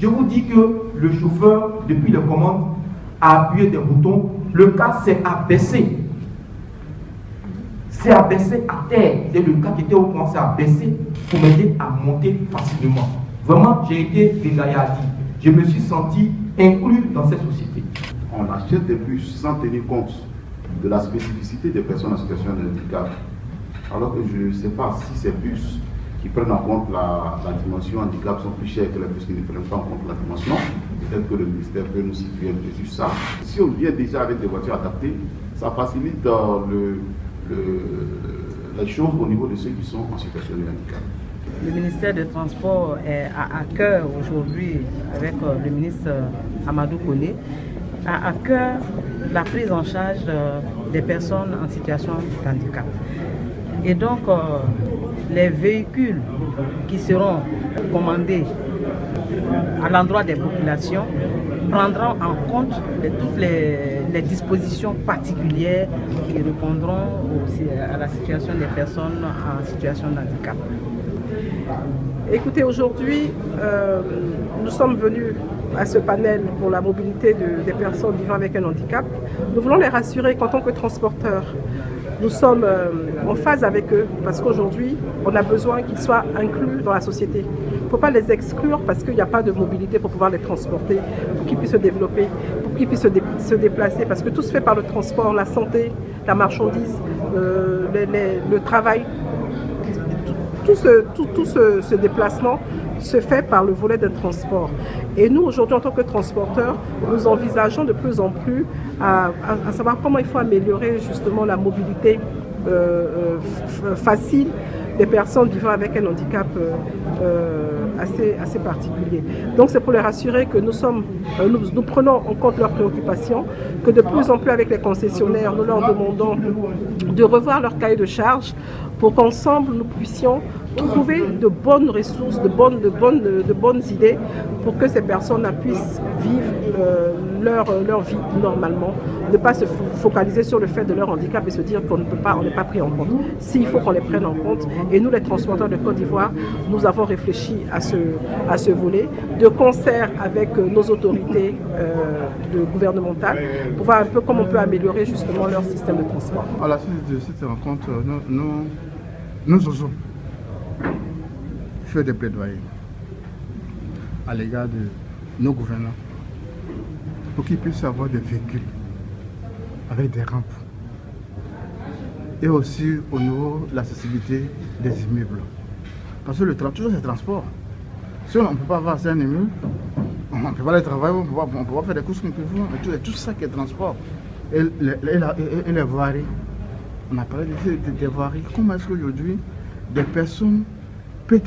Je vous dis que le chauffeur, depuis les commandes, a appuyé des boutons, le cas s'est abaissé. C'est abaissé à terre. Et le cas qui était au coin s'est abaissé pour m'aider à monter facilement. Vraiment, j'ai été régaillardi. Je me suis senti inclus dans cette société. On achète des bus sans tenir compte de la spécificité des personnes en situation de handicap. Alors que je ne sais pas si ces bus qui prennent en compte la dimension handicap sont plus chers que les bus qui ne prennent pas en compte la dimension. Peut-être que le ministère peut nous situer dessus ça. Si on vient déjà avec des voitures adaptées, ça facilite les choses au niveau de ceux qui sont en situation de handicap. Le ministère des Transports est à cœur aujourd'hui, avec le ministre Amadou Koné, a à cœur la prise en charge des personnes en situation de handicap. Et donc, les véhicules qui seront commandés à l'endroit des populations prendront en compte toutes les dispositions particulières qui répondront à la situation des personnes en situation de handicap. Écoutez, aujourd'hui, nous sommes venus à ce panel pour la mobilité des personnes vivant avec un handicap. Nous voulons les rassurer qu'en tant que transporteurs, nous sommes en phase avec eux parce qu'aujourd'hui, on a besoin qu'ils soient inclus dans la société. Il ne faut pas les exclure parce qu'il n'y a pas de mobilité pour pouvoir les transporter, pour qu'ils puissent se développer, pour qu'ils puissent se déplacer, parce que tout se fait par le transport, la santé, la marchandise, le travail. Tout ce déplacement se fait par le volet de transport. Et nous, aujourd'hui, en tant que transporteurs, nous envisageons de plus en plus à savoir comment il faut améliorer justement la mobilité facile des personnes vivant avec un handicap assez particulier. Donc c'est pour les rassurer que nous prenons en compte leurs préoccupations, que de plus en plus avec les concessionnaires, nous leur demandons de revoir leur cahier de charges pour qu'ensemble nous puissions trouver de bonnes ressources, de bonnes idées pour que ces personnes puissent vivre leur vie normalement, ne pas se focaliser sur le fait de leur handicap et se dire qu'on n'est pas pris en compte. S'il faut qu'on les prenne en compte, et nous les transporteurs de Côte d'Ivoire, nous avons réfléchi à ce volet, de concert avec nos autorités gouvernementales, pour voir un peu comment on peut améliorer justement leur système de transport. À la suite de cette rencontre, nous osons faire des plaidoyers à l'égard de nos gouvernants pour qu'ils puissent avoir des véhicules avec des rampes et aussi au niveau de l'accessibilité des immeubles. Parce que toujours c'est le transport. Si on ne peut pas avoir un immeuble, on ne peut pas aller travailler, on ne peut pas faire des courses comme il faut, et tout ça qui est transport. Et les voiries, on a parlé des voiries. Comment est-ce qu'aujourd'hui des personnes peuvent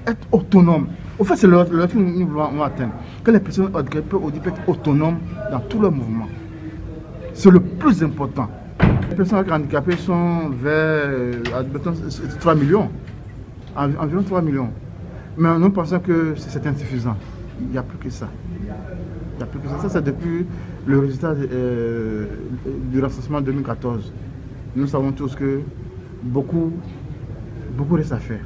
être autonomes? Au fait, c'est le que nous voulons atteindre. Que les personnes handicapées peuvent être autonomes dans tous leurs mouvements. C'est le plus important. Les personnes handicapées sont vers 3 millions, environ 3 millions. Mais nous pensons que c'est insuffisant. Il n'y a plus que ça. Il n'y a plus que ça. Ça, c'est depuis le résultat du recensement 2014. Nous savons tous que beaucoup reste à faire.